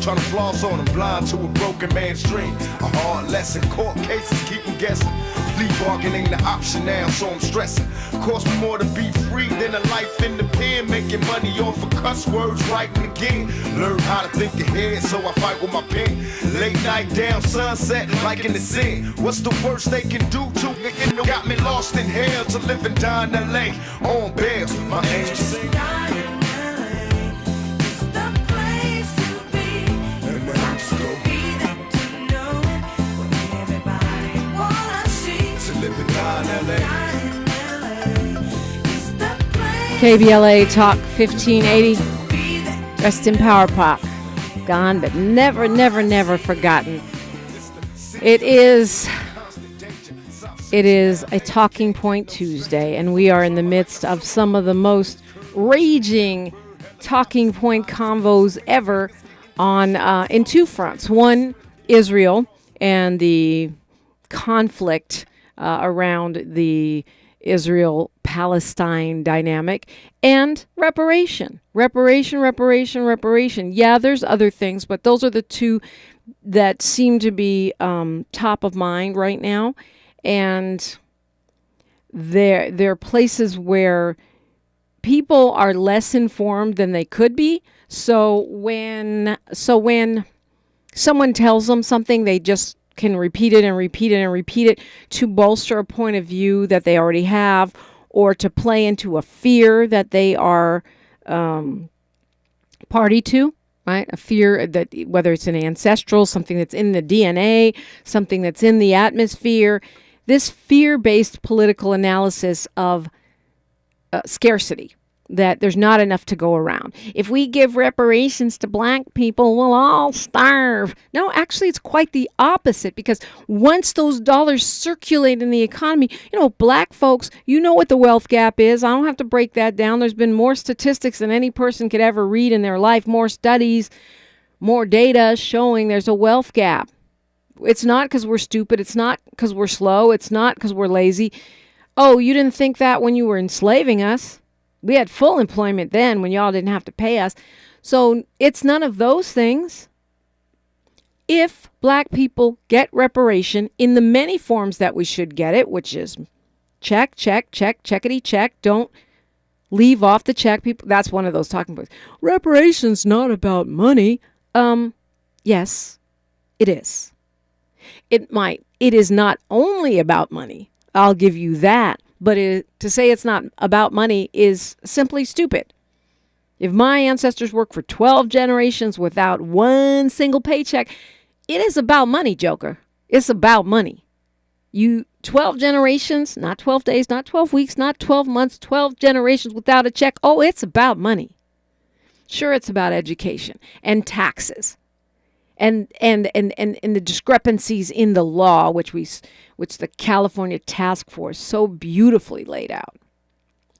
trying to floss on them, blind to a broken man's dream. A hard lesson, court cases keep them guessing. Plea bargain ain't an option now, so I'm stressing. Cost me more to be free than a life in the pen. Making money off of cuss words, writing again. Learn how to think ahead, so I fight with my pen. Late night down, sunset, like in the sin. What's the worst they can do to me? Got me lost in hell to live and die in LA. On bail, my angel sing. KBLA Talk 1580. Rest in power, Pop. Gone, but never, never, never forgotten. It is a Talking Point Tuesday, and we are in the midst of some of the most raging Talking Point convos ever on in two fronts. One, Israel and the conflict around the Israel-Palestine dynamic, and reparation. Yeah, there's other things, but those are the two that seem to be top of mind right now. And there are places where people are less informed than they could be. So when someone tells them something, they just can repeat it and repeat it and repeat it to bolster a point of view that they already have, or to play into a fear that they are party to, right? A fear that whether it's an ancestral, something that's in the DNA, something that's in the atmosphere, this fear-based political analysis of scarcity, that there's not enough to go around. If we give reparations to black people, we'll all starve. No, actually, it's quite the opposite, because once those dollars circulate in the economy, black folks, you know what the wealth gap is. I don't have to break that down. There's been more statistics than any person could ever read in their life, more studies, more data showing there's a wealth gap. It's not because we're stupid. It's not because we're slow. It's not because we're lazy. Oh, you didn't think that when you were enslaving us. We had full employment then when y'all didn't have to pay us. So it's none of those things. If black people get reparation in the many forms that we should get it, which is check, checkity check, don't leave off the check. People, that's one of those talking points. Reparation's not about money. Yes, it is. It is not only about money. I'll give you that. But to say it's not about money is simply stupid. If my ancestors worked for 12 generations without one single paycheck, it is about money, Joker. It's about money. 12 generations, not 12 days, not 12 weeks, not 12 months, 12 generations without a check. Oh, it's about money. Sure, it's about education and taxes. And the discrepancies in the law, which the California Task Force so beautifully laid out.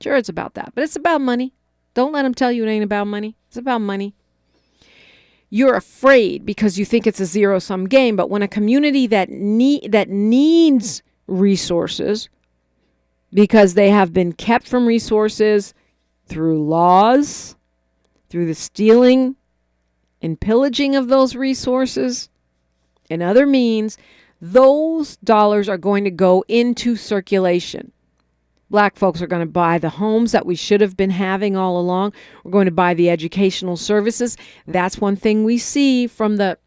Sure, it's about that, but it's about money. Don't let them tell you it ain't about money. It's about money. You're afraid because you think it's a zero-sum game, but when a community that needs resources because they have been kept from resources through laws, through the stealing and pillaging of those resources and other means, those dollars are going to go into circulation. Black folks are going to buy the homes that we should have been having all along. We're going to buy the educational services. That's one thing we see from the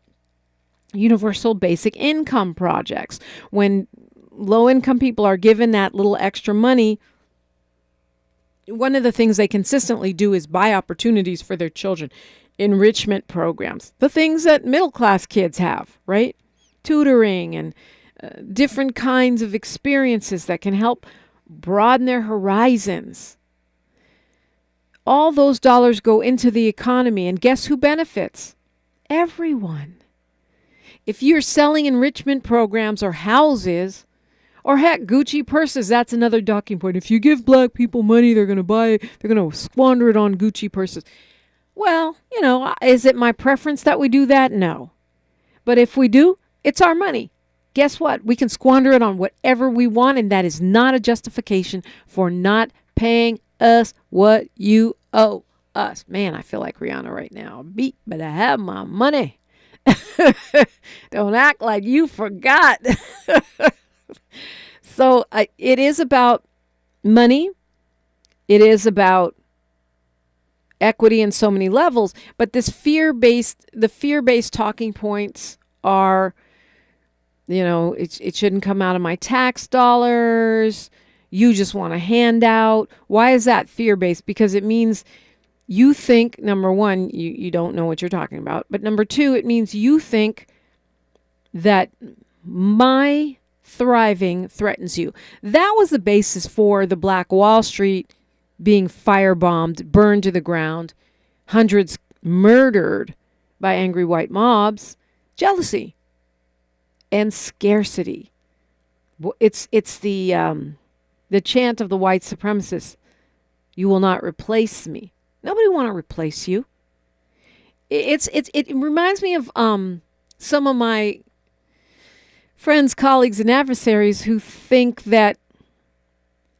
universal basic income projects. When low-income people are given that little extra money, one of the things they consistently do is buy opportunities for their children. Enrichment programs, the things that middle-class kids have, right? Tutoring and different kinds of experiences that can help broaden their horizons. All those dollars go into the economy, and guess who benefits? Everyone. If you're selling enrichment programs or houses, or heck, Gucci purses, that's another talking point. If you give black people money, they're going to squander it on Gucci purses. Well, is it my preference that we do that? No. But if we do, it's our money. Guess what? We can squander it on whatever we want, and that is not a justification for not paying us what you owe us. Man, I feel like Rihanna right now. Beat, but I have my money. Don't act like you forgot. So it is about money. It is about equity in so many levels. But the fear-based talking points are, it shouldn't come out of my tax dollars. You just want a handout. Why is that fear-based? Because it means you think, number one, you don't know what you're talking about. But number two, it means you think that my thriving threatens you. That was the basis for the Black Wall Street being firebombed, burned to the ground, hundreds murdered by angry white mobs. Jealousy and scarcity. It's the chant of the white supremacists. You will not replace me. Nobody want to replace you. It reminds me of some of my friends, colleagues, and adversaries who think that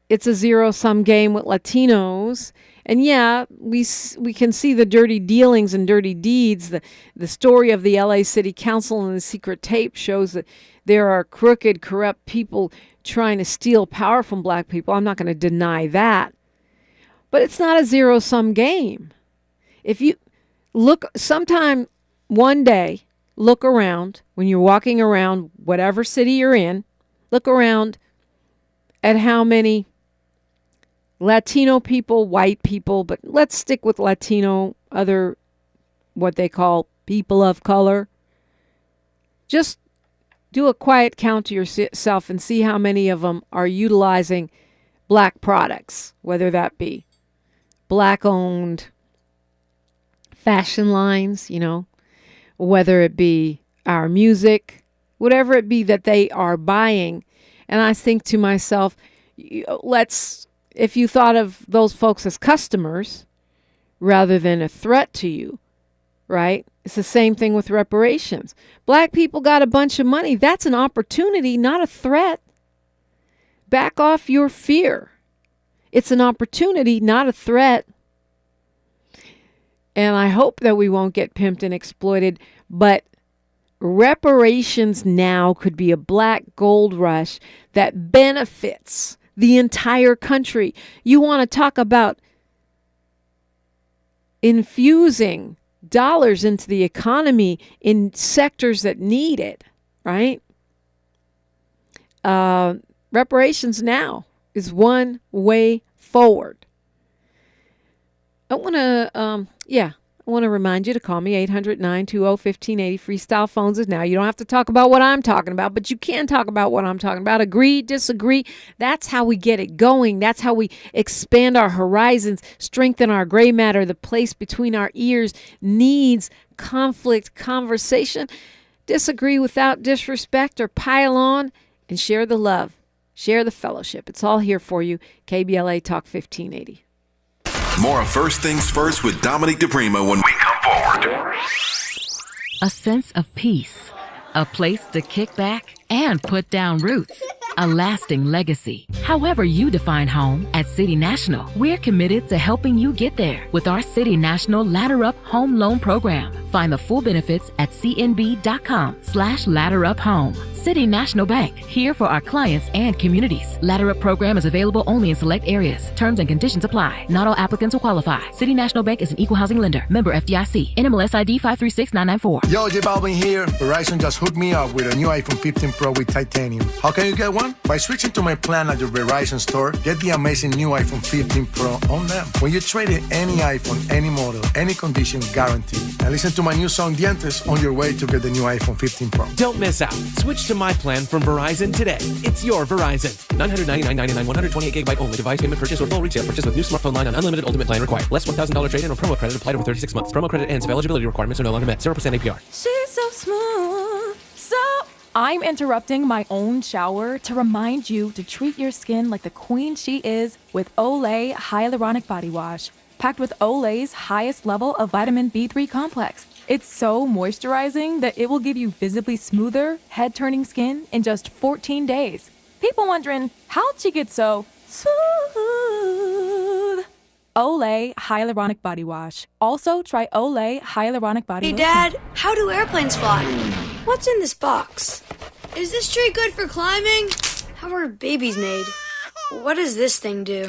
it's a zero-sum game with Latinos. And yeah, we can see the dirty dealings and dirty deeds. The story of the LA City Council and the secret tape shows that there are crooked, corrupt people trying to steal power from black people. I'm not going to deny that. But it's not a zero-sum game. If you look sometime one day, look around when you're walking around whatever city you're in, look around at how many Latino people, white people, but let's stick with Latino, other what they call people of color. Just do a quiet count to yourself and see how many of them are utilizing black products, whether that be black-owned fashion lines, whether it be our music, whatever it be that they are buying. And I think to myself, if you thought of those folks as customers rather than a threat to you, right? It's the same thing with reparations. Black people got a bunch of money. That's an opportunity, not a threat. Back off your fear. It's an opportunity, not a threat. And I hope that we won't get pimped and exploited, but reparations now could be a black gold rush that benefits the entire country. You want to talk about infusing dollars into the economy in sectors that need it, right? Reparations now is one way forward. I want to remind you to call me 800-920-1580. Freestyle phones is now. You don't have to talk about what I'm talking about, but you can talk about what I'm talking about. Agree, disagree. That's how we get it going. That's how we expand our horizons, strengthen our gray matter. The place between our ears needs conflict, conversation. Disagree without disrespect, or pile on and share the love. Share the fellowship. It's all here for you. KBLA Talk 1580. More of First Things First with Dominique DiPrima when we come forward. A sense of peace, a place to kick back and put down roots, a lasting legacy. However you define home, at City National, we're committed to helping you get there with our City National Ladder Up Home Loan Program. Find the full benefits at cnb.com/ladderuphome. City National Bank, here for our clients and communities. Ladder Up program is available only in select areas. Terms and conditions apply. Not all applicants will qualify. City National Bank is an equal housing lender. Member FDIC. NMLS ID 536994. Yo, J Balvin here. Verizon just hooked me up with a new iPhone 15 Pro with titanium. How can you get one? By switching to my plan at your Verizon store, get the amazing new iPhone 15 Pro on them. When you trade in any iPhone, any model, any condition, guaranteed. And listen to my new song, Dientes, on your way to get the new iPhone 15 Pro. Don't miss out. Switch to my plan from Verizon today. It's your Verizon. $999.99, 128 gigabyte only. Device payment purchase or full retail purchase with new smartphone line on unlimited ultimate plan required. Less $1,000 trade-in or promo credit applied over 36 months. Promo credit ends if eligibility requirements are no longer met. 0% APR. She's so smooth. So I'm interrupting my own shower to remind you to treat your skin like the queen she is with Olay Hyaluronic Body Wash. Packed with Olay's highest level of vitamin B3 complex. It's so moisturizing that it will give you visibly smoother, head-turning skin in just 14 days. People wondering, how'd she get so smooth? Olay Hyaluronic Body Wash. Also, try Olay Hyaluronic Body Hey, Lotion. Dad, how do airplanes fly? What's in this box? Is this tree good for climbing? How are babies made? What does this thing do?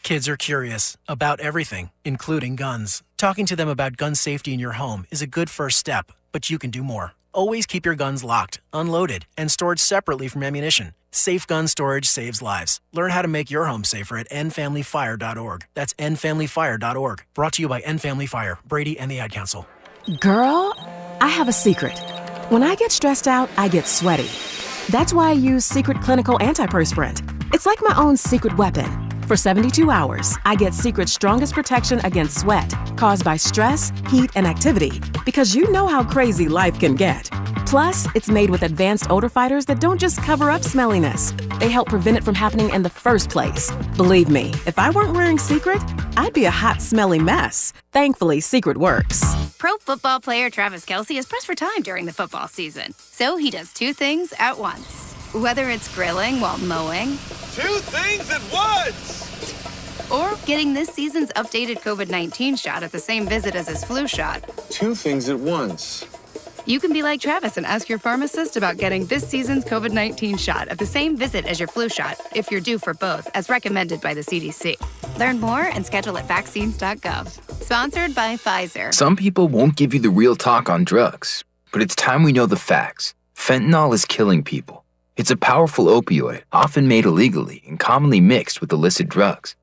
Kids are curious about everything, including guns. Talking to them about gun safety in your home is a good first step, but you can do more. Always keep your guns locked, unloaded, and stored separately from ammunition. Safe gun storage saves lives. Learn how to make your home safer at endfamilyfire.org. That's endfamilyfire.org. Brought to you by End Family Fire, Brady, and the Ad Council. Girl, I have a secret. When I get stressed out, I get sweaty. That's why I use Secret Clinical Antiperspirant. It's like my own secret weapon. For 72 hours, I get Secret's strongest protection against sweat caused by stress, heat, and activity, because you know how crazy life can get. Plus, it's made with advanced odor fighters that don't just cover up smelliness. They help prevent it from happening in the first place. Believe me, if I weren't wearing Secret, I'd be a hot, smelly mess. Thankfully, Secret works. Pro football player Travis Kelce is pressed for time during the football season. So he does two things at once. Whether it's grilling while mowing. Two things at once! Or getting this season's updated COVID-19 shot at the same visit as his flu shot. Two things at once. You can be like Travis and ask your pharmacist about getting this season's COVID-19 shot at the same visit as your flu shot, if you're due for both, as recommended by the CDC. Learn more and schedule at vaccines.gov. Sponsored by Pfizer. Some people won't give you the real talk on drugs, but it's time we know the facts. Fentanyl is killing people. It's a powerful opioid, often made illegally and commonly mixed with illicit drugs.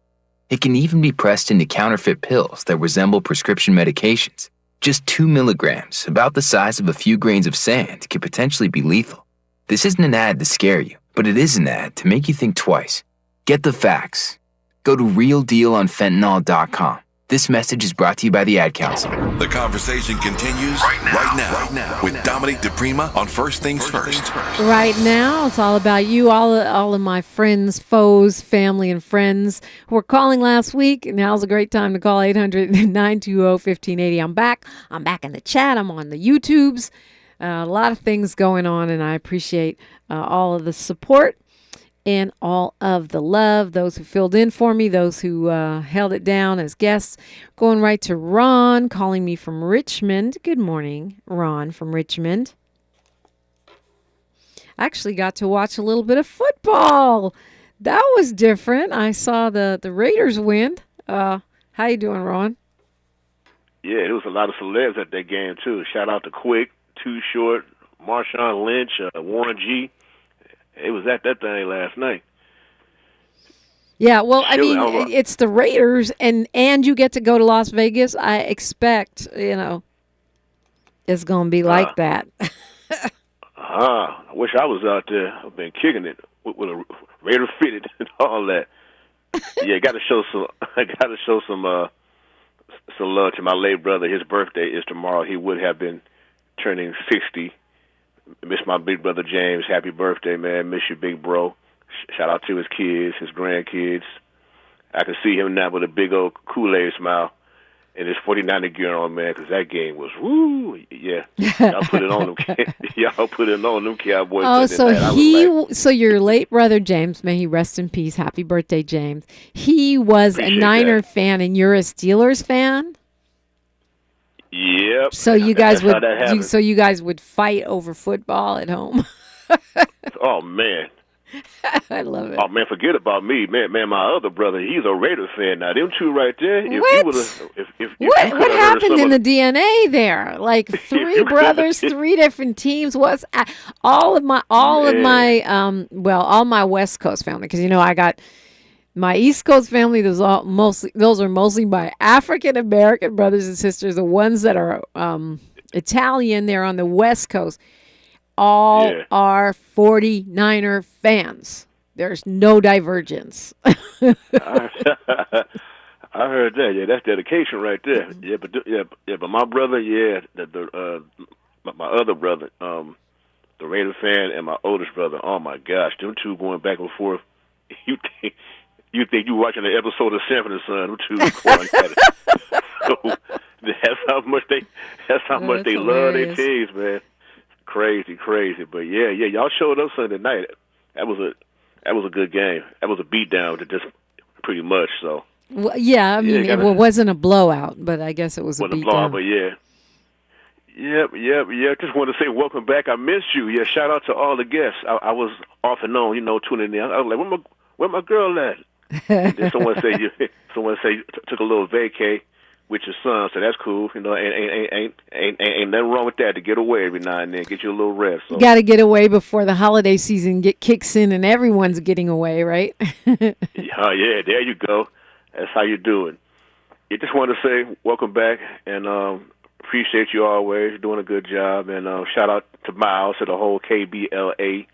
It can even be pressed into counterfeit pills that resemble prescription medications. Just 2 milligrams, about the size of a few grains of sand, could potentially be lethal. This isn't an ad to scare you, but it is an ad to make you think twice. Get the facts. Go to realdealonfentanyl.com. This message is brought to you by the Ad Council. The conversation continues right now with Dominique DiPrima on First Things First. Right now, it's all about you, all of my friends, foes, family, and friends who were calling last week. Now's a great time to call 800-920-1580. I'm back in the chat. I'm on the YouTubes. A lot of things going on, and I appreciate all of the support and all of the love, those who filled in for me, those who held it down as guests. Going right to Ron, calling me from Richmond. Good morning, Ron from Richmond. I actually got to watch a little bit of football. That was different. I saw the Raiders win. How you doing, Ron? Yeah, there was a lot of celebs at that game, too. Shout out to Quick, Too Short, Marshawn Lynch, Warren G. It was at that thing last night. Yeah, well, I mean, it's the Raiders, and you get to go to Las Vegas. I expect, it's going to be like that. I wish I was out there. I've been kicking it with a Raider fitted and all that. Yeah, got to show some love to my late brother. His birthday is tomorrow. He would have been turning 60. Miss my big brother James. Happy birthday, man. Miss you, big bro. Shout out to his kids, his grandkids. I can see him now with a big old Kool-Aid smile and his 49er gear on, man, because that game was, woo, yeah. Y'all put it on them. Y'all put it on them Cowboys. Oh, so your late brother James, may he rest in peace. Happy birthday, James. He was a Niner fan, and you're a Steelers fan? Yep. So you guys would fight over football at home. Oh man. I love it. Oh man, forget about me, man. My other brother, he's a Raider fan. Now them two right there. What happened in the DNA there? Like three brothers, three different teams. All my West Coast family, because I got. My East Coast family, those are mostly my African American brothers and sisters. The ones that are Italian, they're on the West Coast. All are 49er fans. There's no divergence. I heard that. Yeah, that's dedication right there. But my brother, my other brother, the Raider fan, and my oldest brother. Oh my gosh, them two going back and forth. You think you watching an episode of Sanford and Son? Them two going at it. So that's how much they love their teams, man. Crazy. But yeah, y'all showed up Sunday night. That was a good game. That was a beatdown, just pretty much. So Well, yeah, I mean, it wasn't a blowout, but I guess it was a wasn't beat a blowout, down. but yeah. Yep. Just want to say welcome back. I missed you. Yeah, shout out to all the guests. I was off and on, tuning in. I was like, where my girl at? And then someone say you took a little vacay with your son, so that's cool. Ain't nothing wrong with that, to get away every now and then, get you a little rest. So. You got to get away before the holiday season kicks in and everyone's getting away, right? Yeah, there you go. That's how you do it. I just want to say welcome back, and appreciate you always doing a good job, and shout out to Miles, to the whole KBLA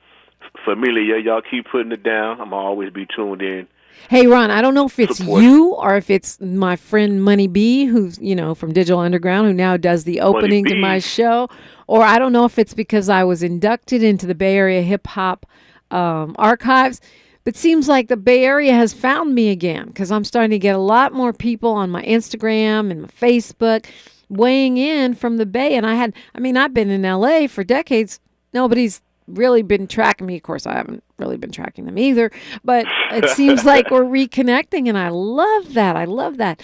familia. Y'all keep putting it down. I'm always be tuned in. Hey, Ron, I don't know if it's you or if it's my friend Money B, who's, from Digital Underground, who now does the opening to my show. Or I don't know if it's because I was inducted into the Bay Area Hip Hop archives. But seems like the Bay Area has found me again, because I'm starting to get a lot more people on my Instagram and my Facebook weighing in from the Bay. And I've been in L.A. for decades. Nobody's really been tracking me. Of course, I haven't really been tracking them either, but it seems like we're reconnecting, and I love that.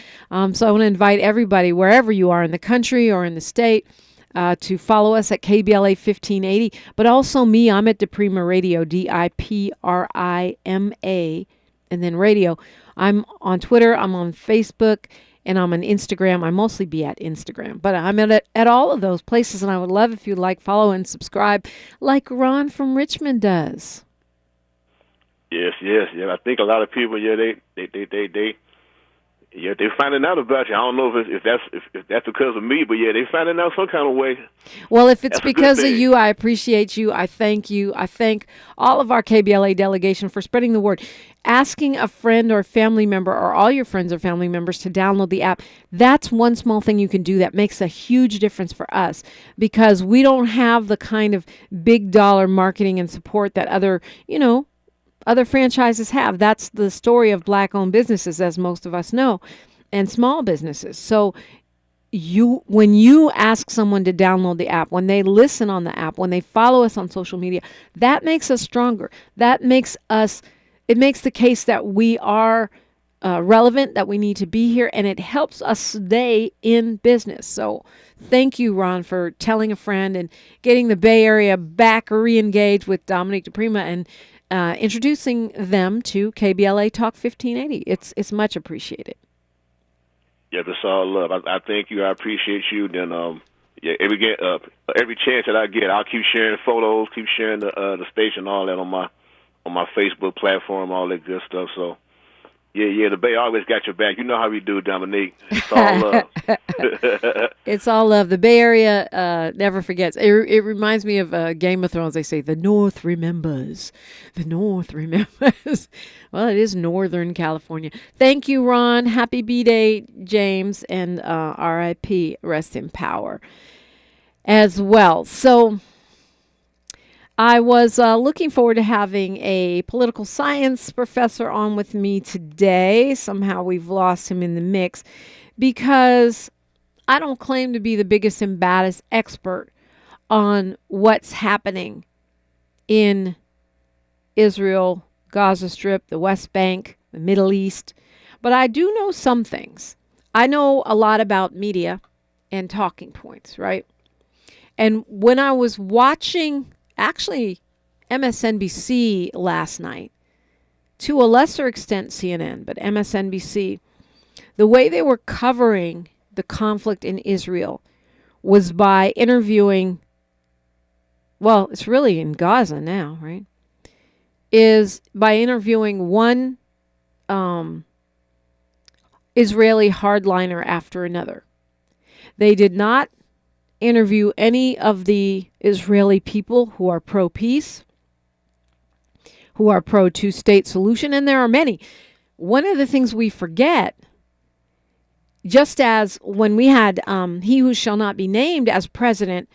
So I want to invite everybody, wherever you are in the country or in the state, to follow us at KBLA 1580, but also me. I'm at DiPrima Radio, DiPrima, and then radio. I'm on Twitter, I'm on Facebook, and I'm on Instagram. I mostly be at Instagram, but I'm at all of those places, and I would love if you'd like, follow, and subscribe like Ron from Richmond does. Yes. I think a lot of people, they finding out about you. I don't know if that's because of me, but they finding out some kind of way. Well, if it's because of you, I appreciate you. I thank you. I thank all of our KBLA delegation for spreading the word. Asking a friend or family member, or all your friends or family members, to download the app, that's one small thing you can do that makes a huge difference for us, because we don't have the kind of big dollar marketing and support that other franchises have. That's the story of Black-owned businesses, as most of us know, and small businesses. So when you ask someone to download the app, when they listen on the app, when they follow us on social media, that makes us stronger. It makes the case that we are relevant, that we need to be here, and it helps us stay in business. So thank you, Ron, for telling a friend and getting the Bay Area back re-engaged with Dominique DiPrima and introducing them to KBLA Talk 1580. It's much appreciated. Yeah, it's all love. I thank you. I appreciate you. Then every chance that I get, I'll keep sharing photos, keep sharing the station, all that on my Facebook platform, all that good stuff. So yeah, the Bay always got your back. You know how we do, Dominique. It's all love. It's all love. The Bay Area never forgets. It reminds me of Game of Thrones. They say, the North remembers. The North remembers. Well, it is Northern California. Thank you, Ron. Happy B-Day, James. And R.I.P. Rest in power as well. So I was looking forward to having a political science professor on with me today. Somehow we've lost him in the mix, because I don't claim to be the biggest and baddest expert on what's happening in Israel, Gaza Strip, the West Bank, the Middle East. But I do know some things. I know a lot about media and talking points, right? And when I was watching actually MSNBC last night, to a lesser extent CNN, but MSNBC, the way they were covering the conflict in Israel was by interviewing, well, it's really in Gaza now, right? Is by interviewing one Israeli hardliner after another. They did not interview any of the Israeli people who are pro-peace, who are pro-two-state solution, and there are many. One of the things we forget, just as when we had he who shall not be named as president,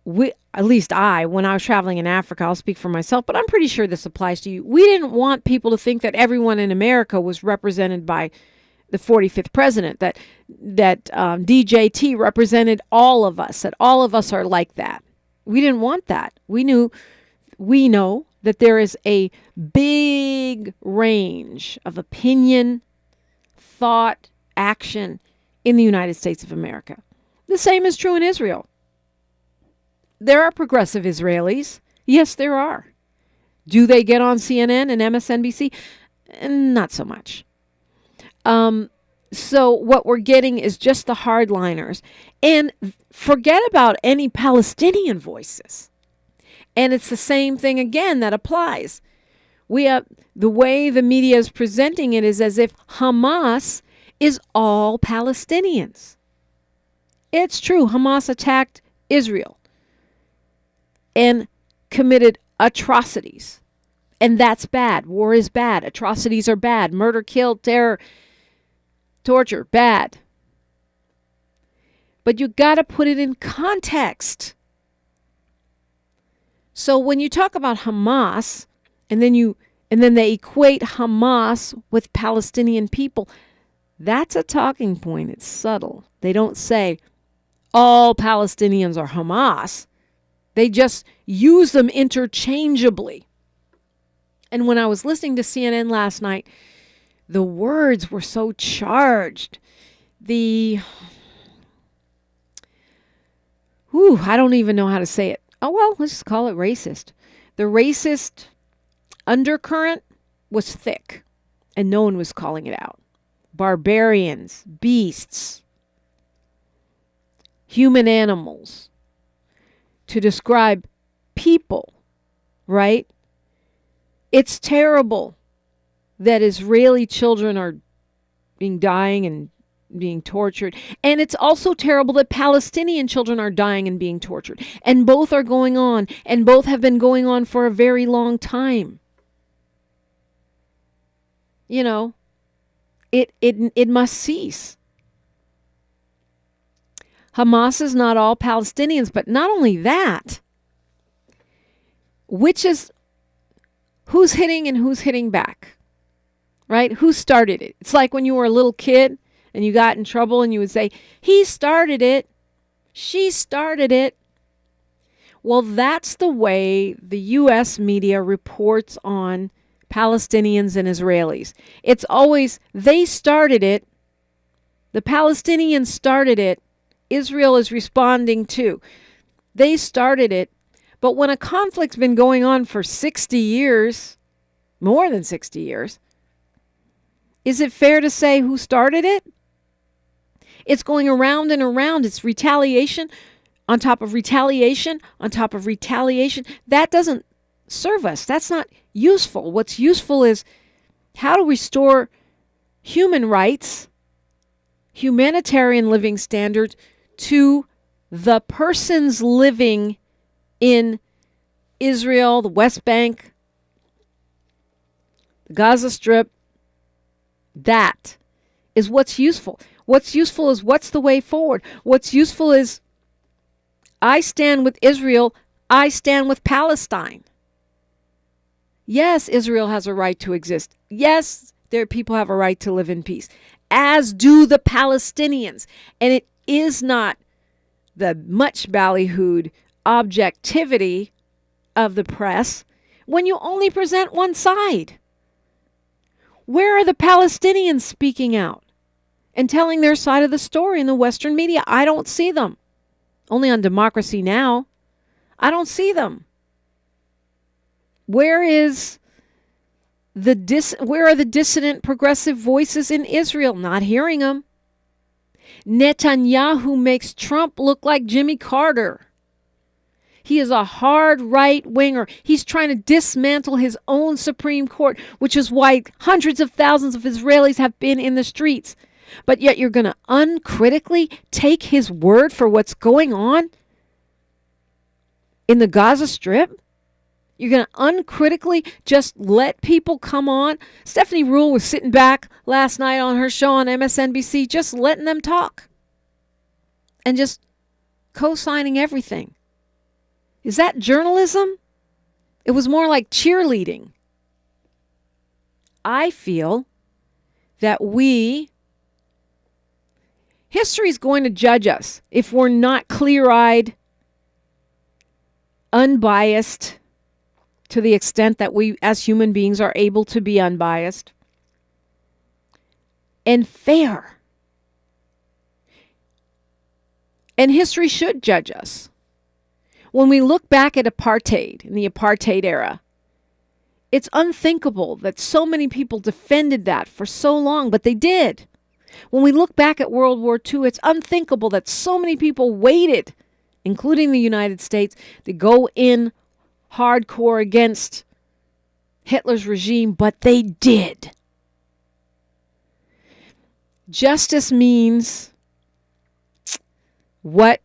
when I was traveling in Africa, I'll speak for myself, but I'm pretty sure this applies to you. We didn't want people to think that everyone in America was represented by the 45th president, that DJT represented all of us, that all of us are like that. We didn't want that. We know that there is a big range of opinion, thought action in the United States of America. The same is true in Israel. There are progressive Israelis. Yes, there are. Do they get on CNN and MSNBC? Not so much. So what we're getting is just the hardliners. And forget about any Palestinian voices. And it's the same thing again that applies. We have the way the media is presenting it is as if Hamas is all Palestinians. It's true. Hamas attacked Israel and committed atrocities. And that's bad. War is bad. Atrocities are bad. Murder, kill, terror, torture, bad. But you got to put it in context. So when you talk about Hamas, and then they equate Hamas with Palestinian people, that's a talking point. It's subtle. They don't say all Palestinians are Hamas. They just use them interchangeably. And when I was listening to CNN last night, the words were so charged. I don't even know how to say it. Oh, well, let's just call it racist. The racist undercurrent was thick, and no one was calling it out. Barbarians, beasts, human animals, to describe people, right? It's terrible that Israeli children are dying and being tortured. And it's also terrible that Palestinian children are dying and being tortured. And both are going on, and both have been going on for a very long time. You know, it must cease. Hamas is not all Palestinians, but not only that, who's hitting and who's hitting back, right? Who started it? It's like when you were a little kid and you got in trouble and you would say, he started it, she started it. Well, that's the way the U.S. media reports on Palestinians and Israelis. It's always, they started it, the Palestinians started it, Israel is responding too. They started it. But when a conflict's been going on for 60 years, more than 60 years, is it fair to say who started it? It's going around and around. It's retaliation on top of retaliation on top of retaliation. That doesn't serve us. That's not useful. What's useful is how to restore human rights, humanitarian living standards to the persons living in Israel, the West Bank, the Gaza Strip. That is what's useful. What's useful is what's the way forward. What's useful is I stand with Israel. I stand with Palestine. Yes, Israel has a right to exist. Yes, their people have a right to live in peace, as do the Palestinians. And it is not the much ballyhooed objectivity of the press when you only present one side. Where are the Palestinians speaking out and telling their side of the story in the Western media? I don't see them. Only on Democracy Now! I don't see them. Where are the dissident progressive voices in Israel? Not hearing them. Netanyahu makes Trump look like Jimmy Carter. He is a hard right-winger. He's trying to dismantle his own Supreme Court, which is why hundreds of thousands of Israelis have been in the streets. But yet you're going to uncritically take his word for what's going on in the Gaza Strip? You're going to uncritically just let people come on? Stephanie Ruhle was sitting back last night on her show on MSNBC, just letting them talk and just co-signing everything. Is that journalism? It was more like cheerleading. I feel that history is going to judge us if we're not clear-eyed, unbiased, to the extent that we as human beings are able to be unbiased. and fair. And history should judge us. When we look back at apartheid, in the apartheid era, it's unthinkable that so many people defended that for so long, but they did. When we look back at World War II, it's unthinkable that so many people waited, including the United States, to go in hardcore against Hitler's regime, but they did. Justice means what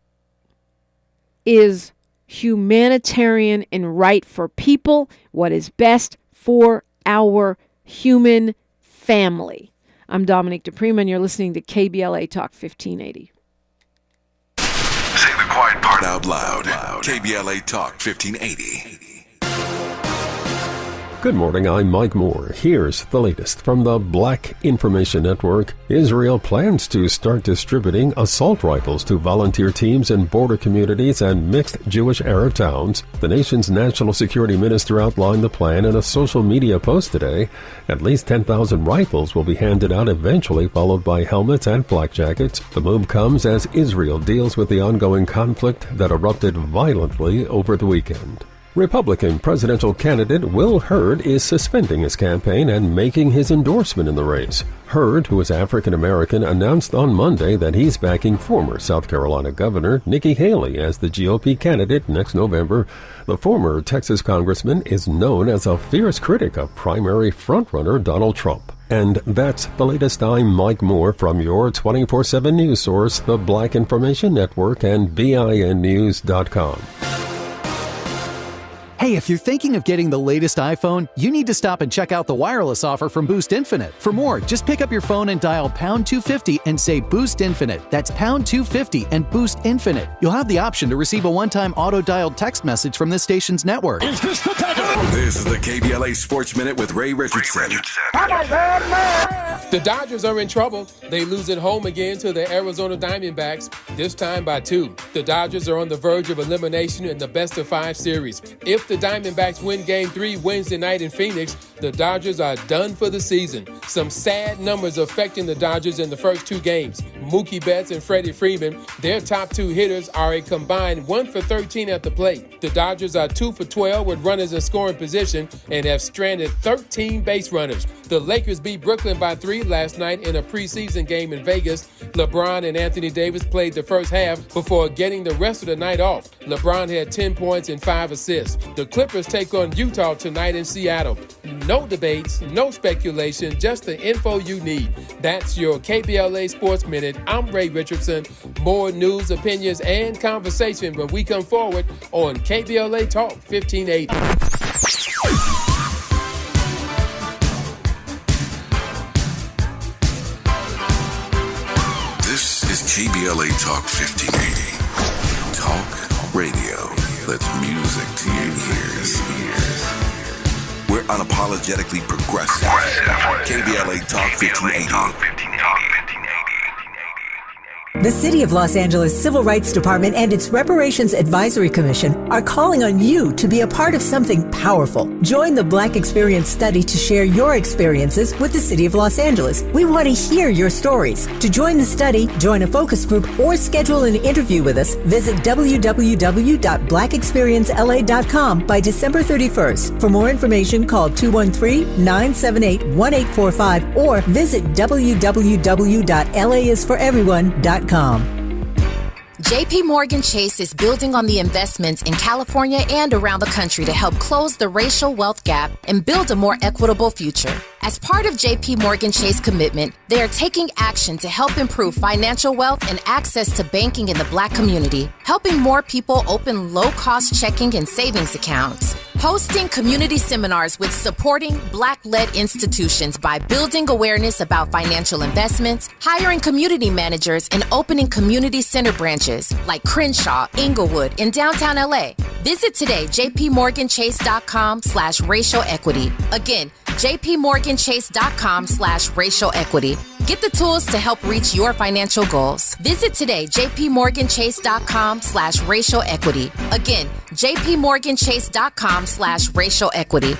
is humanitarian and right for people, what is best for our human family. I'm Dominique DiPrima, and you're listening to KBLA Talk 1580. Say the quiet part out loud. KBLA Talk 1580. Good morning, I'm Mike Moore. Here's the latest from the Black Information Network. Israel plans to start distributing assault rifles to volunteer teams in border communities and mixed Jewish Arab towns. The nation's national security minister outlined the plan in a social media post today. At least 10,000 rifles will be handed out eventually, followed by helmets and flak jackets. The move comes as Israel deals with the ongoing conflict that erupted violently over the weekend. Republican presidential candidate Will Hurd is suspending his campaign and making his endorsement in the race. Hurd, who is African American, announced on Monday that he's backing former South Carolina Governor Nikki Haley as the GOP candidate next November. The former Texas congressman is known as a fierce critic of primary frontrunner Donald Trump. And that's the latest. I'm Mike Moore from your 24/7 news source, the Black Information Network and BINnews.com. Hey, if you're thinking of getting the latest iPhone, you need to stop and check out the wireless offer from Boost Infinite. For more, just pick up your phone and dial pound 250 and say Boost Infinite. That's pound 250 and Boost Infinite. You'll have the option to receive a one-time auto-dialed text message from this station's network. This is the KBLA Sports Minute with Ray Richardson. The Dodgers are in trouble. They lose at home again to the Arizona Diamondbacks, this time by 2. The Dodgers are on the verge of elimination in the best-of-5 series. If the Diamondbacks win Game 3 Wednesday night in Phoenix, the Dodgers are done for the season. Some sad numbers affecting the Dodgers in the first 2 games. Mookie Betts and Freddie Freeman, their top 2 hitters, are a combined 1 for 13 at the plate. The Dodgers are 2 for 12 with runners in scoring position and have stranded 13 base runners. The Lakers beat Brooklyn by 3 last night in a preseason game in Vegas. LeBron and Anthony Davis played the first half before getting the rest of the night off. LeBron had 10 points and 5 assists. The Clippers take on Utah tonight in Seattle. No debates, no speculation, just the info you need. That's your KBLA Sports Minute. I'm Ray Richardson. More news, opinions, and conversation when we come forward on KBLA Talk 1580. This is KBLA Talk 1580. Talk radio. That's music to your ears. We're unapologetically progressive. KBLA Talk 1580. The City of Los Angeles Civil Rights Department and its Reparations Advisory Commission are calling on you to be a part of something powerful. Join the Black Experience Study to share your experiences with the City of Los Angeles. We want to hear your stories. To join the study, join a focus group, or schedule an interview with us, visit www.blackexperiencela.com by December 31st. For more information, call 213-978-1845 or visit www.laisforeveryone.com. JP Morgan Chase is building on the investments in California and around the country to help close the racial wealth gap and build a more equitable future. As part of JP Morgan Chase commitment, they are taking action to help improve financial wealth and access to banking in the Black community, helping more people open low-cost checking and savings accounts, hosting community seminars with supporting Black-led institutions by building awareness about financial investments, hiring community managers, and opening community center branches like Crenshaw, Inglewood, and downtown LA. Visit today, jpmorganchase.com/racial equity. Again, jpmorganchase.com/racial equity. Get the tools to help reach your financial goals. Visit today, jpmorganchase.com/racial equity. Again, jpmorganchase.com/racial equity.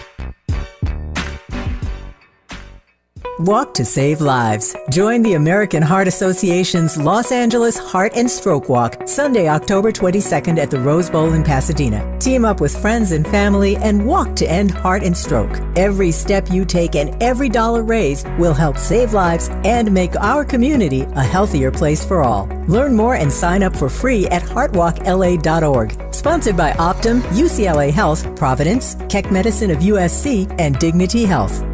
Walk to Save Lives. Join the American Heart Association's Los Angeles Heart and Stroke Walk, Sunday, October 22nd at the Rose Bowl in Pasadena. Team up with friends and family and walk to end heart and stroke. Every step you take and every dollar raised will help save lives and make our community a healthier place for all. Learn more and sign up for free at heartwalkla.org. Sponsored by Optum, UCLA Health, Providence, Keck Medicine of USC, and Dignity Health.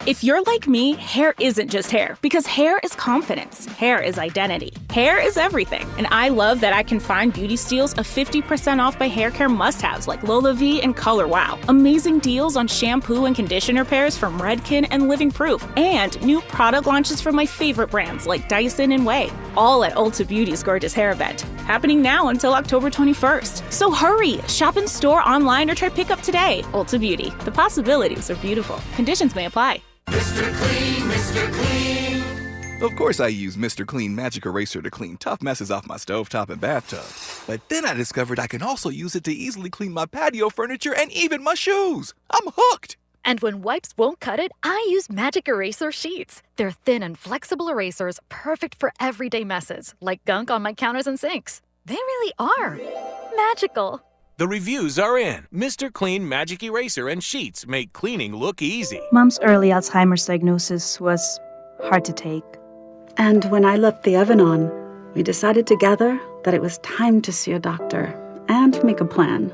If you're like me, hair isn't just hair, because hair is confidence. Hair is identity. Hair is everything. And I love that I can find beauty steals of 50% off my hair care must-haves like Lola V and Color Wow. Amazing deals on shampoo and conditioner pairs from Redken and Living Proof. And new product launches from my favorite brands like Dyson and Way. All at Ulta Beauty's gorgeous hair event. Happening now until October 21st. So hurry! Shop in store, online, or try pickup today. Ulta Beauty. The possibilities are beautiful. Conditions may apply. Mr. Clean, Mr. Clean. Of course I use Mr. Clean Magic Eraser to clean tough messes off my stovetop and bathtub. But then I discovered I can also use it to easily clean my patio furniture and even my shoes. I'm hooked. And when wipes won't cut it, I use Magic Eraser Sheets. They're thin and flexible erasers, perfect for everyday messes, like gunk on my counters and sinks. They really are magical. The reviews are in. Mr. Clean Magic Eraser and Sheets make cleaning look easy. Mom's early Alzheimer's diagnosis was hard to take. And when I left the oven on, we decided together that it was time to see a doctor and make a plan.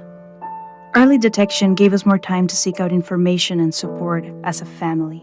Early detection gave us more time to seek out information and support as a family.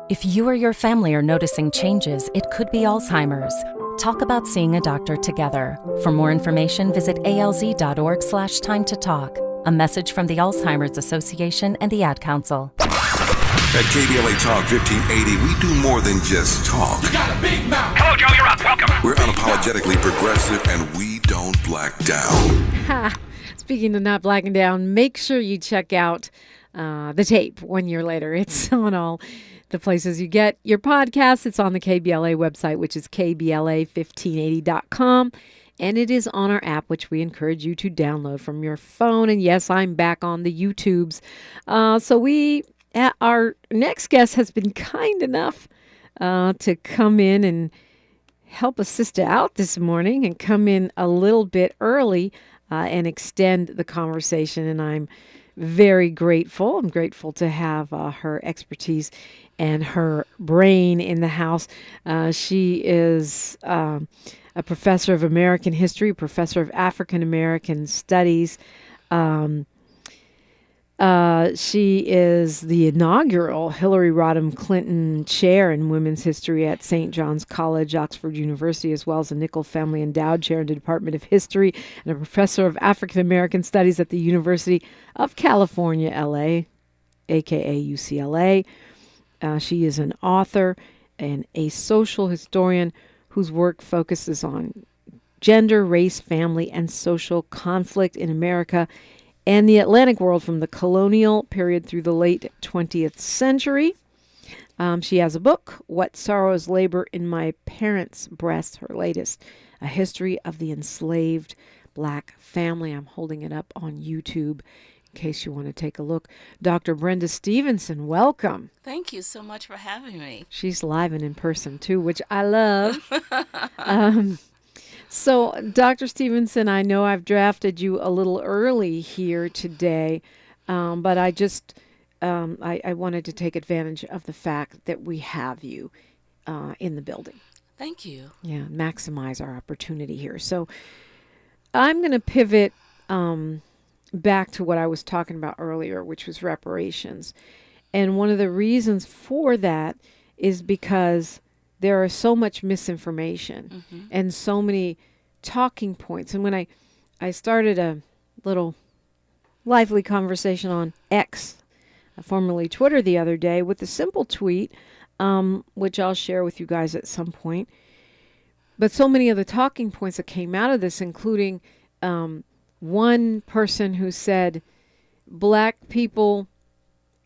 If you or your family are noticing changes, it could be Alzheimer's. Talk about seeing a doctor together. For more information, visit alz.org/time to talk. A message from the Alzheimer's Association and the Ad Council. At KBLA Talk 1580, we do more than just talk. You got a big mouth. Hello, Joe, you're up. Welcome. We're unapologetically progressive, and we don't black down. Ha! Speaking of not blacking down, make sure you check out the tape 1 year later. It's on all the places you get your podcasts. It's on the KBLA website, which is KBLA1580.com. And it is on our app, which we encourage you to download from your phone. And yes, I'm back on the YouTubes. Our next guest has been kind enough to come in and help a sister out this morning and come in a little bit early and extend the conversation. And I'm very grateful. I'm grateful to have her expertise and her brain in the house. She is a professor of American history, professor of African American studies. She is the inaugural Hillary Rodham Clinton Chair in Women's History at St. John's College, Oxford University, as well as a Nicholl Family Endowed Chair in the Department of History and a professor of African American Studies at the University of California, LA, aka UCLA. She is an author and a social historian whose work focuses on gender, race, family, and social conflict in America and the Atlantic world from the colonial period through the late 20th century. She has a book, What Sorrows Labor in My Parents' Breast, her latest, A History of the Enslaved Black Family. I'm holding it up on YouTube in case you want to take a look. Dr. Brenda Stevenson, welcome. Thank you so much for having me. She's live and in person too, which I love. So, Dr. Stevenson, I know I've drafted you a little early here today, but I just I wanted to take advantage of the fact that we have you in the building. Thank you. Yeah, maximize our opportunity here. So, I'm going to pivot back to what I was talking about earlier, which was reparations. And one of the reasons for that is because there is so much misinformation and so many talking points. And when I started a little lively conversation on X, formerly Twitter, the other day with a simple tweet, which I'll share with you guys at some point. But so many of the talking points that came out of this, including one person who said black people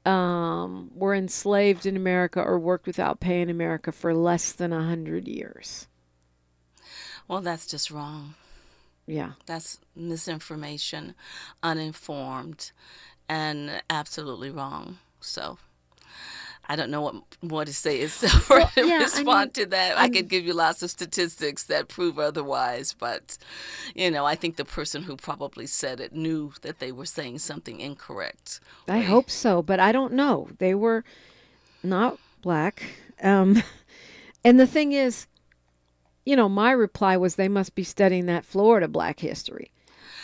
were enslaved in America or worked without pay in America for less than 100 years. Well, that's just wrong. Yeah. That's misinformation, uninformed, and absolutely wrong. So I don't know what more to say except for to respond to that. I could give you lots of statistics that prove otherwise, but, I think the person who probably said it knew that they were saying something incorrect. I hope so, but I don't know. They were not Black. And the thing is, my reply was they must be studying that Florida Black history.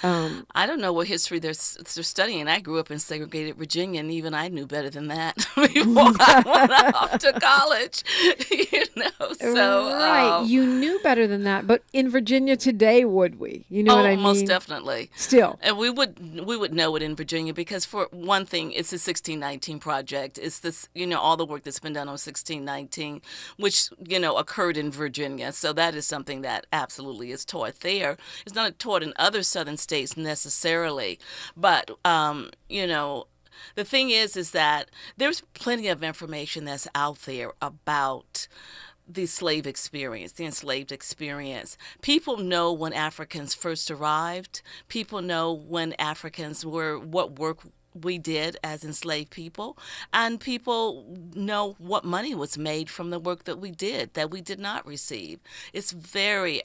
I don't know what history they're studying. I grew up in segregated Virginia, and even I knew better than that before I went off to college. So right, you knew better than that. But in Virginia today, would we? You know what I mean? Most definitely. Still, and we would know it in Virginia because, for one thing, it's a 1619 project. It's this, all the work that's been done on 1619, which occurred in Virginia. So that is something that absolutely is taught there. It's not taught in other southern states necessarily, but the thing is that there's plenty of information that's out there about the slave experience, the enslaved experience. People know when Africans first arrived. People know when Africans were, what work we did as enslaved people, and people know what money was made from the work that we did not receive. It's very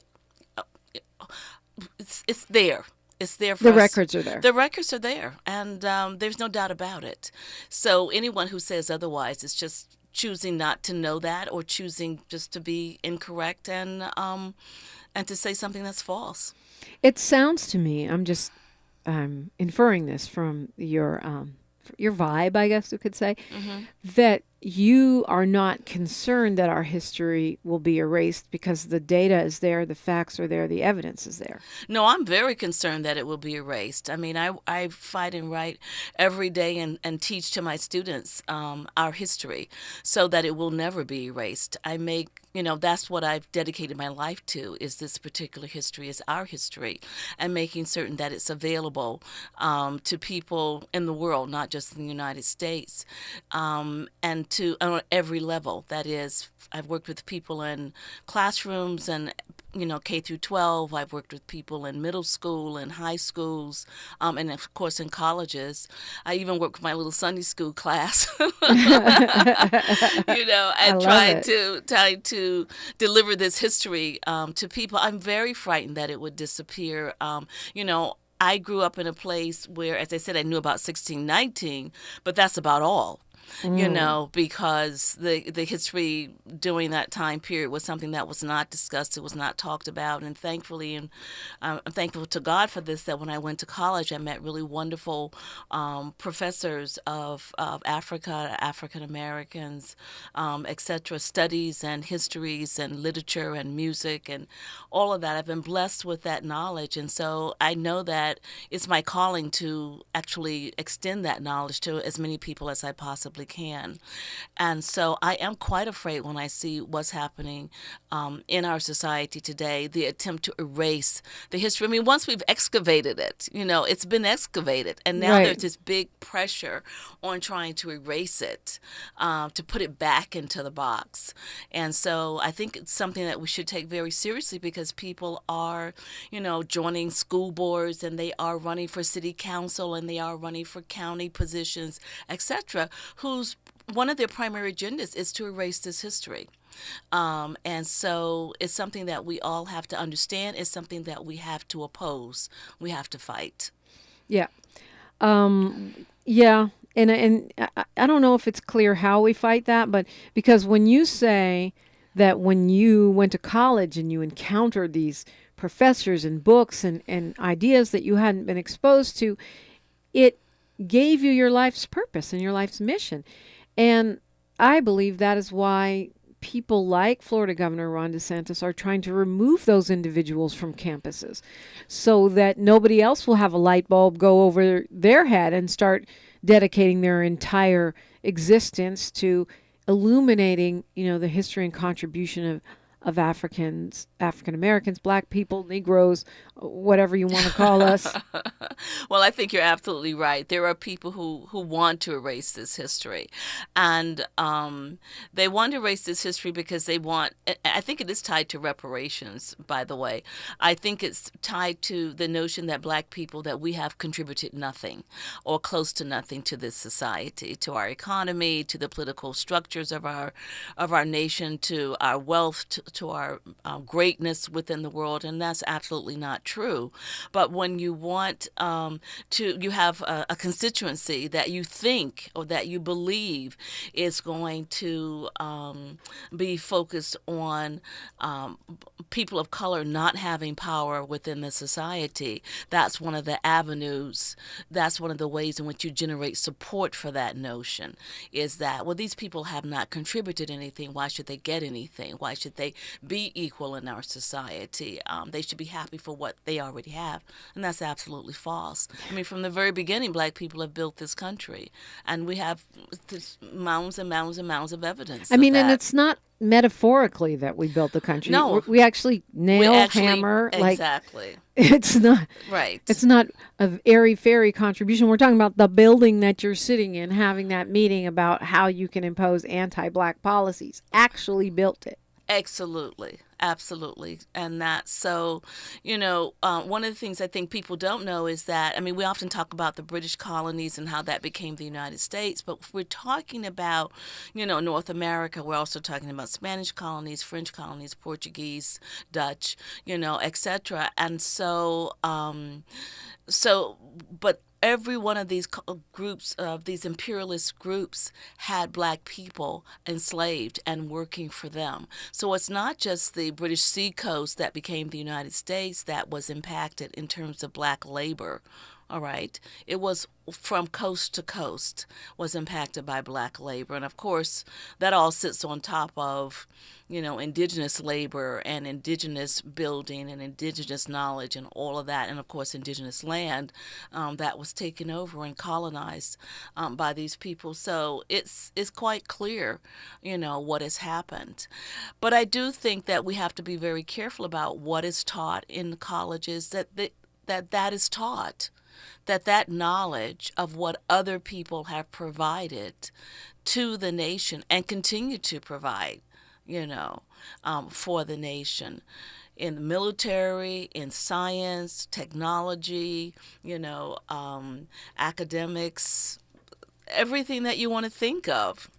it's there. It's there for the us. records are there. The records are there, and there's no doubt about it. So anyone who says otherwise is just choosing not to know that, or choosing just to be incorrect and to say something that's false. It sounds to me, I'm inferring this from your vibe, I guess you could say, that you are not concerned that our history will be erased because the data is there, the facts are there, the evidence is there. No, I'm very concerned that it will be erased. I mean, I fight and write every day and teach to my students our history so that it will never be erased. I make, that's what I've dedicated my life to, is this particular history, is our history, and making certain that it's available to people in the world, not just in the United States, and on every level. That is, I've worked with people in classrooms and K through 12. I've worked with people in middle school and high schools, and of course in colleges. I even worked with my little Sunday school class, and trying to deliver this history to people. I'm very frightened that it would disappear. I grew up in a place where, as I said, I knew about 1619, but that's about all. Because the history during that time period was something that was not discussed, it was not talked about, and thankfully, and I'm thankful to God for this, that when I went to college, I met really wonderful professors of Africa, African Americans, etc., studies and histories and literature and music and all of that. I've been blessed with that knowledge, and so I know that it's my calling to actually extend that knowledge to as many people as I possibly can. And so I am quite afraid when I see what's happening in our society today, the attempt to erase the history. I mean, once we've excavated it, it's been excavated, and now there's this big pressure on trying to erase it, to put it back into the box. And so I think it's something that we should take very seriously, because people are, joining school boards, and they are running for city council, and they are running for county positions, etc., whose one of their primary agendas is to erase this history. And so it's something that we all have to understand. It's something that we have to oppose. We have to fight. Yeah. Yeah. And I don't know if it's clear how we fight that, but because when you say that when you went to college and you encountered these professors and books and ideas that you hadn't been exposed to, it gave you your life's purpose and your life's mission. And I believe that is why people like Florida Governor Ron DeSantis are trying to remove those individuals from campuses so that nobody else will have a light bulb go over their head and start dedicating their entire existence to illuminating, the history and contribution of African Americans, Black people, Negroes, whatever you want to call us? Well, I think you're absolutely right. There are people who want to erase this history. And they want to erase this history because they want, I think it is tied to reparations, by the way. I think it's tied to the notion that Black people, that we have contributed nothing or close to nothing to this society, to our economy, to the political structures of our nation, to our wealth, to our greatness within the world, and that's absolutely not true. But when you want you have a constituency that you think or that you believe is going to be focused on people of color not having power within the society, that's one of the avenues, that's one of the ways in which you generate support for that notion, is that, well, these people have not contributed anything. Why should they get anything? Why should they be equal in our society? They should be happy for what they already have. And that's absolutely false. I mean, from the very beginning, Black people have built this country, and we have mounds and mounds and mounds of evidence. I mean, and it's not metaphorically that we built the country. No. We actually hammer. Exactly. It's not right. It's not a airy-fairy contribution. We're talking about the building that you're sitting in, having that meeting about how you can impose anti-Black policies. Actually built it. Absolutely. Absolutely. And that's so, one of the things I think people don't know is that, I mean, we often talk about the British colonies and how that became the United States, but if we're talking about, North America, we're also talking about Spanish colonies, French colonies, Portuguese, Dutch, etc. And so, but every one of these groups, these imperialist groups, had Black people enslaved and working for them. So it's not just the British seacoast that became the United States that was impacted in terms of Black labor. All right. It was from coast to coast was impacted by Black labor. And of course, that all sits on top of, indigenous labor and indigenous building and indigenous knowledge and all of that. And of course, indigenous land that was taken over and colonized by these people. So it's quite clear, what has happened. But I do think that we have to be very careful about what is taught in the colleges, that is taught. That knowledge of what other people have provided to the nation and continue to provide, for the nation in the military, in science, technology, academics, everything that you want to think of.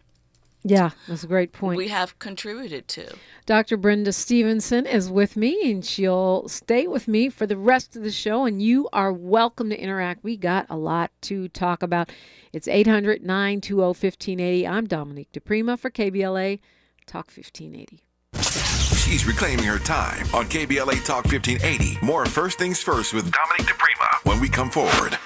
Yeah, that's a great point. We have contributed to. Dr. Brenda Stevenson is with me, and she'll stay with me for the rest of the show, and you are welcome to interact. We got a lot to talk about. It's 800-920-1580. I'm Dominique DiPrima for KBLA Talk 1580. She's reclaiming her time on KBLA Talk 1580. More First Things First with Dominique DiPrima when we come forward.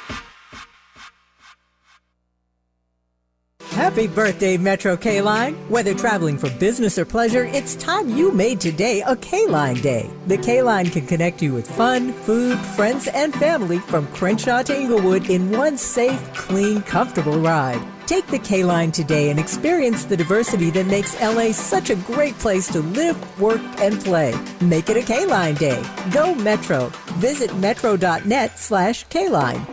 Happy birthday, Metro K-Line. Whether traveling for business or pleasure, it's time you made today a K-Line day. The K-Line can connect you with fun, food, friends, and family from Crenshaw to Inglewood in one safe, clean, comfortable ride. Take the K-Line today and experience the diversity that makes LA such a great place to live, work, and play. Make it a K-Line day. Go Metro. Visit metro.net/K-Line.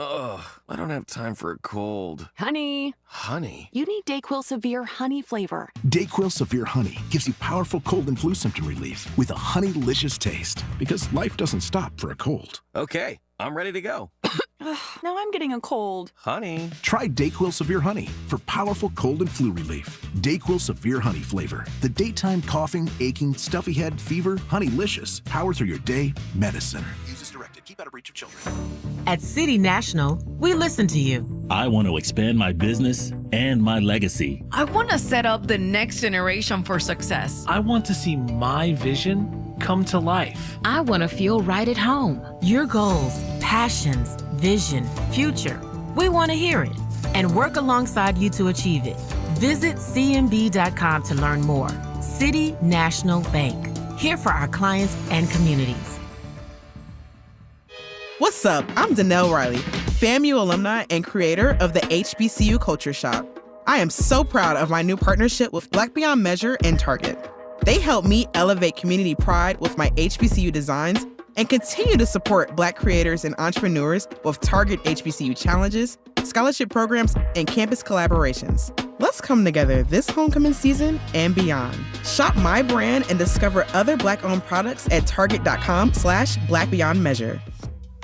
Ugh, I don't have time for a cold. Honey. Honey? You need DayQuil Severe Honey flavor. DayQuil Severe Honey gives you powerful cold and flu symptom relief with a honey-licious taste. Because life doesn't stop for a cold. Okay, I'm ready to go. Now I'm getting a cold. Honey. Try DayQuil Severe Honey for powerful cold and flu relief. DayQuil Severe Honey flavor. The daytime coughing, aching, stuffy head, fever, honey-licious. Power through your day, medicine. Use as directed. Keep out of reach of children. At City National, we listen to you. I want to expand my business and my legacy. I want to set up the next generation for success. I want to see my vision come to life. I want to feel right at home. Your goals, passions, vision, future. We want to hear it and work alongside you to achieve it. Visit cnb.com to learn more. City National Bank. Here for our clients and communities. What's up? I'm Danelle Riley, FAMU alumni and creator of the HBCU Culture Shop. I am so proud of my new partnership with Black Beyond Measure and Target. They help me elevate community pride with my HBCU designs and continue to support Black creators and entrepreneurs with Target HBCU challenges, scholarship programs, and campus collaborations. Let's come together this homecoming season and beyond. Shop my brand and discover other Black-owned products at target.com/BlackBeyondMeasure.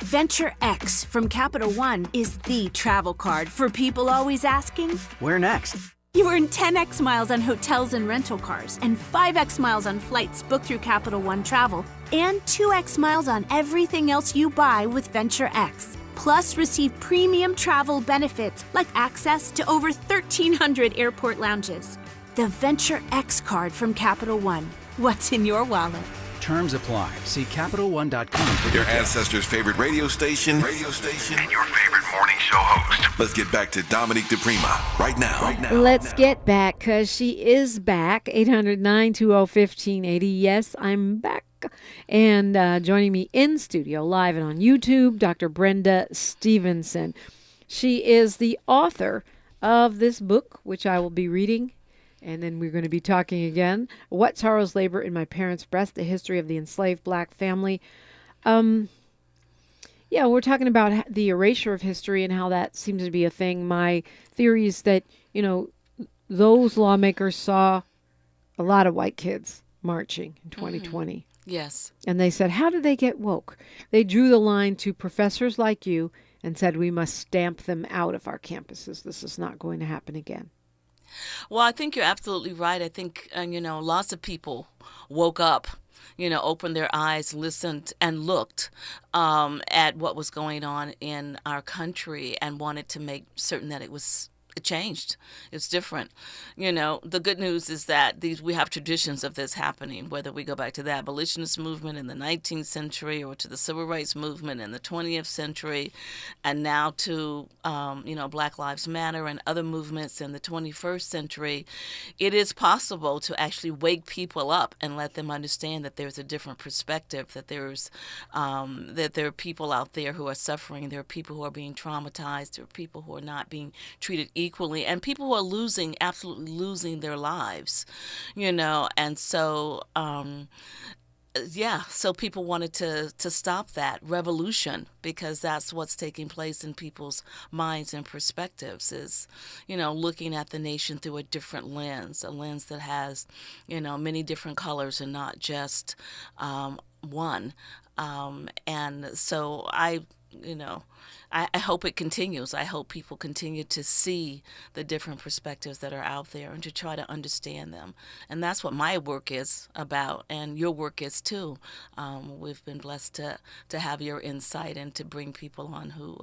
Venture X from Capital One is the travel card for people always asking, where next? You earn 10x miles on hotels and rental cars, and 5x miles on flights booked through Capital One Travel, and 2x miles on everything else you buy with Venture X. Plus, receive premium travel benefits like access to over 1,300 airport lounges. The Venture X card from Capital One. What's in your wallet? Terms apply. See CapitalOne.com for your details. ancestors' favorite radio station, and your favorite morning show host. Let's get back to Dominique DiPrima right now. Let's get back, because she is back. 800-920-1580. Yes, I'm back. And joining me in studio, live and on YouTube, Dr. Brenda Stevenson. She is the author of this book, which I will be reading. And then we're going to be talking again. What Sorrows Labor in My Parents' Breast, the history of the enslaved Black family. We're talking about the erasure of history and how that seems to be a thing. My theory is that, those lawmakers saw a lot of white kids marching in 2020. Mm-hmm. Yes. And they said, how did they get woke? They drew the line to professors like you and said, we must stamp them out of our campuses. This is not going to happen again. Well, I think you're absolutely right. I think, lots of people woke up, opened their eyes, listened, and looked at what was going on in our country and wanted to make certain that it changed. It's different. The good news is that we have traditions of this happening, whether we go back to the abolitionist movement in the 19th century or to the civil rights movement in the 20th century, and now to, Black Lives Matter and other movements in the 21st century. It is possible to actually wake people up and let them understand that there's a different perspective, that there's that there are people out there who are suffering, there are people who are being traumatized, there are people who are not being treated equally, and people who are absolutely losing their lives, and so so people wanted to stop that revolution, because that's what's taking place in people's minds and perspectives is, looking at the nation through a different lens, a lens that has, many different colors and not just one. And so I hope it continues. I hope people continue to see the different perspectives that are out there and to try to understand them. And that's what my work is about, and your work is too. We've been blessed to have your insight and to bring people on who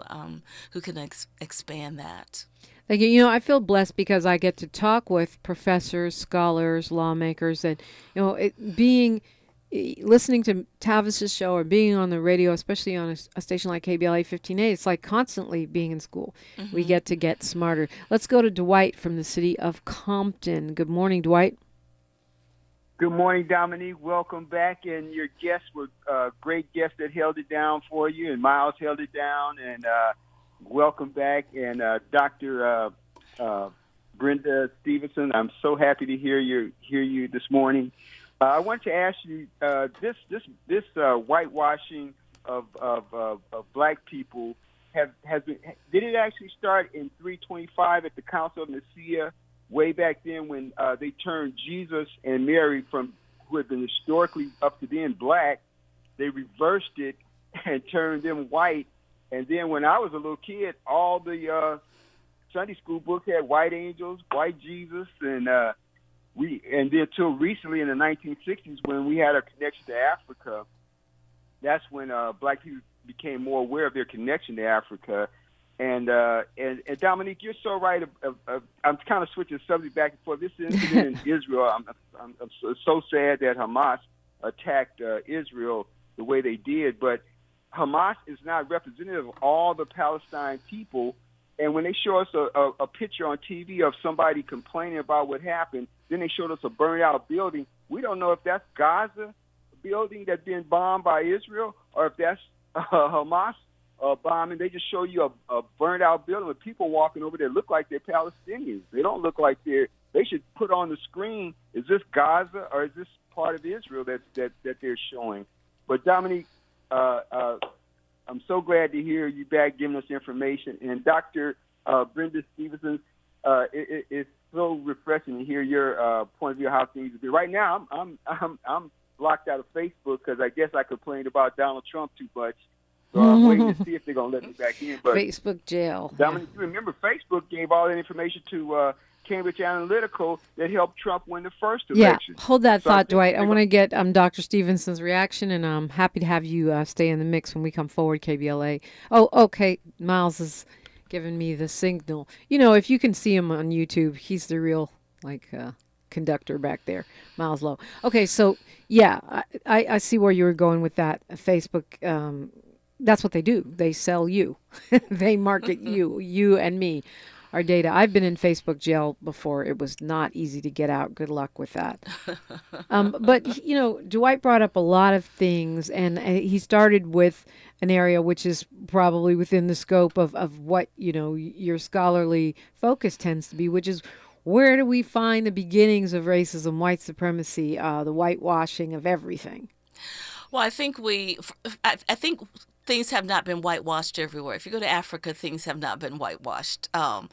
can expand that. Thank you. I feel blessed because I get to talk with professors, scholars, lawmakers, and listening to Tavis's show or being on the radio, especially on a station like KBLA 1580, it's like constantly being in school. Mm-hmm. We get smarter. Let's go to Dwight from the city of Compton. Good morning, Dwight. Good morning, Dominique. Welcome back. And your guests were great guests that held it down for you, and Miles held it down. And welcome back. And Dr. Brenda Stevenson, I'm so happy to hear you this morning. I want to ask you this whitewashing of Black people did it actually start in 325 at the Council of Nicaea way back then when they turned Jesus and Mary from who had been historically up to then Black, they reversed it and turned them white. And then when I was a little kid, all the Sunday school books had white angels, white Jesus, and then until recently in the 1960s when we had a connection to Africa, that's when Black people became more aware of their connection to Africa. And Dominique, you're so right. I'm kind of switching the subject back and forth. This incident in Israel, I'm so sad that Hamas attacked Israel the way they did, but Hamas is not representative of all the Palestine people. And when they show us a picture on TV of somebody complaining about what happened, then they showed us a burned-out building. We don't know if that's Gaza building that's being bombed by Israel or if that's Hamas bombing. They just show you a burned-out building with people walking over there look like they're Palestinians. They don't look like they should put on the screen, is this Gaza or is this part of Israel that they're showing. But Dominique, I'm so glad to hear you back giving us information. And Dr. Brenda Stevenson, it's so refreshing to hear your point of view of how things are. Right now, I'm locked out of Facebook because I guess I complained about Donald Trump too much. So I'm waiting to see if they're going to let me back in. But Facebook jail. Dominique, you remember Facebook gave all that information to Cambridge Analytica that helped Trump win the first election. Yeah, hold that thought, Dwight. I want to get Dr. Stevenson's reaction, and I'm happy to have you stay in the mix when we come forward, KBLA. Oh, okay. Miles is giving me the signal. You know, if you can see him on YouTube, he's the real, conductor back there, Miles Lowe. Okay, so, yeah, I see where you were going with that. Facebook, that's what they do. They sell you. They market you and me. Our data. I've been in Facebook jail before. It was not easy to get out. Good luck with that. But, Dwight brought up a lot of things, and he started with an area which is probably within the scope of what, your scholarly focus tends to be, which is where do we find the beginnings of racism, white supremacy, the whitewashing of everything? Well, I think I think things have not been whitewashed everywhere. If you go to Africa, things have not been whitewashed, and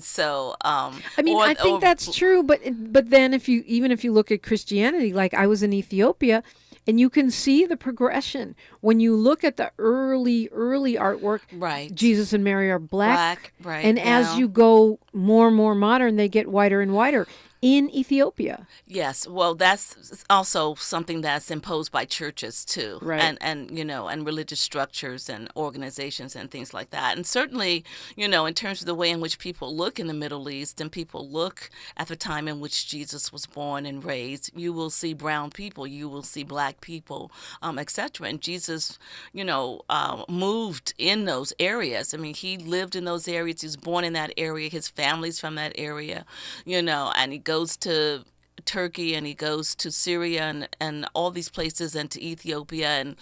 so. I think that's true, but then if you look at Christianity, like I was in Ethiopia, and you can see the progression when you look at the early artwork. Right. Jesus and Mary are black, right? And as you go more and more modern, they get whiter and whiter. In Ethiopia. Yes, well, that's also something that's imposed by churches too, right? And religious structures and organizations and things like that. And certainly, in terms of the way in which people look in the Middle East and people look at the time in which Jesus was born and raised, you will see brown people, you will see black people, etc. And Jesus, moved in those areas. I mean, he lived in those areas. He was born in that area. His family's from that area, and he goes to Turkey and he goes to Syria and all these places and to Ethiopia and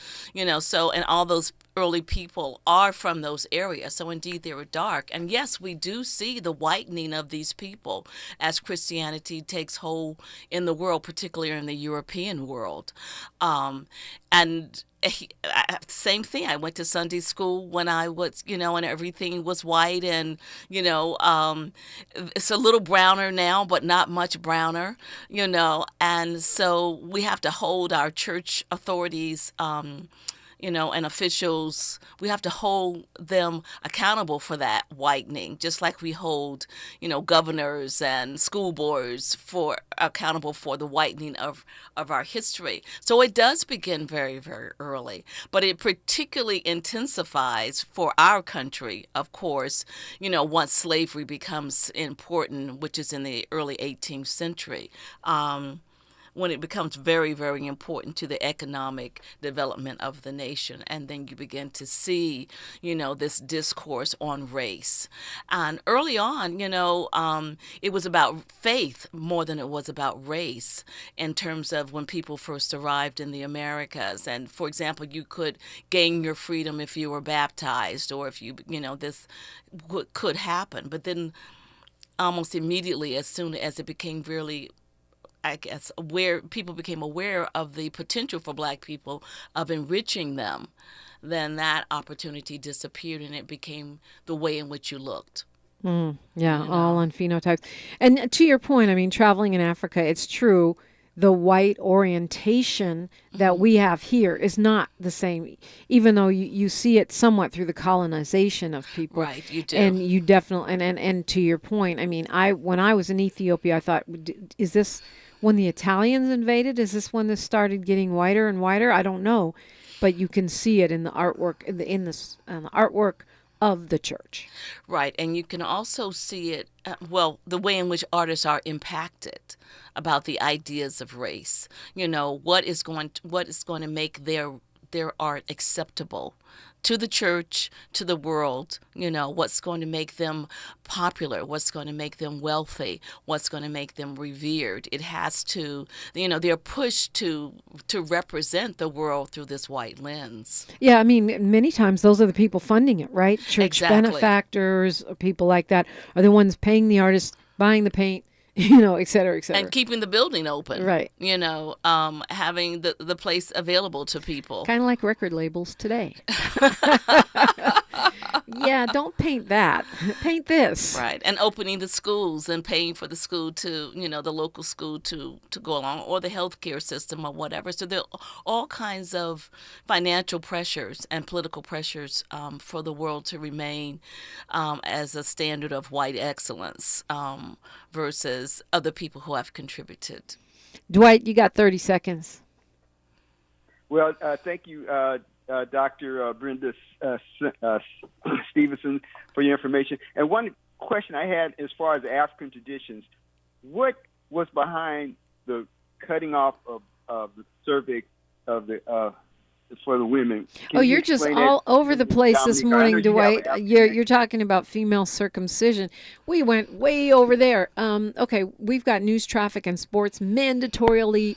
all those early people are from those areas. So indeed they were dark. And yes, we do see the whitening of these people as Christianity takes hold in the world, particularly in the European world. Same thing. I went to Sunday school when I was, and everything was white and, it's a little browner now, but not much browner, and so we have to hold our church authorities, and officials, we have to hold them accountable for that whitening, just like we hold, governors and school boards accountable for the whitening of our history. So it does begin very, very early, but it particularly intensifies for our country, of course, once slavery becomes important, which is in the early 18th century. When it becomes very, very important to the economic development of the nation. And then you begin to see, this discourse on race. And early on, it was about faith more than it was about race in terms of when people first arrived in the Americas. And, for example, you could gain your freedom if you were baptized or if you, this could happen. But then almost immediately, as soon as it became really people became aware of the potential for black people of enriching them, then that opportunity disappeared and it became the way in which you looked. All on phenotypes. And to your point, traveling in Africa, it's true, the white orientation that we have here is not the same, even though you see it somewhat through the colonization of people. Right, you do. And you definitely, and to your point, when I was in Ethiopia, I thought, is this when the Italians invaded? Is this when this started getting whiter and whiter? I don't know, but you can see it in the artwork, in the artwork of the church. Right, and you can also see it, the way in which artists are impacted about the ideas of race. What is going to make their art acceptable to the church, to the world, what's going to make them popular, what's going to make them wealthy, what's going to make them revered. It has to, they're pushed to represent the world through this white lens. Yeah, many times those are the people funding it, right? Church benefactors, people like that are the ones paying the artists, buying the paint, et cetera, et cetera. And keeping the building open. Right. Having the place available to people. Kind of like record labels today. Yeah, don't paint that. Paint this. Right. And opening the schools and paying for the school to, the local school to go along, or the healthcare system or whatever. So there are all kinds of financial pressures and political pressures for the world to remain as a standard of white excellence versus other people who have contributed. Dwight, you got 30 seconds. Well, thank you, Dr. Brenda Stevenson, for your information. And one question I had as far as African traditions, what was behind the cutting off of the cervix of the for the women? You're just all over the place this morning, Dwight. You're talking about female circumcision. We went way over there. Okay, we've got news, traffic, and sports mandatorily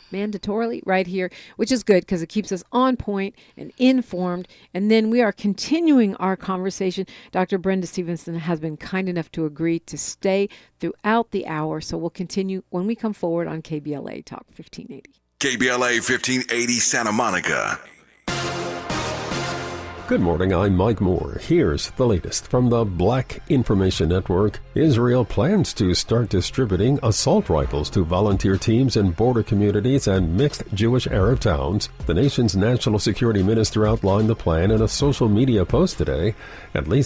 right here, which is good because it keeps us on point and informed. And then we are continuing our conversation. Dr. Brenda Stevenson has been kind enough to agree to stay throughout the hour, so we'll continue when we come forward on KBLA Talk 1580. KBLA 1580 Santa Monica. Good morning, I'm Mike Moore. Here's the latest from the Black Information Network. Israel plans to start distributing assault rifles to volunteer teams in border communities and mixed Jewish Arab towns. The nation's national security minister outlined the plan in a social media post today. At least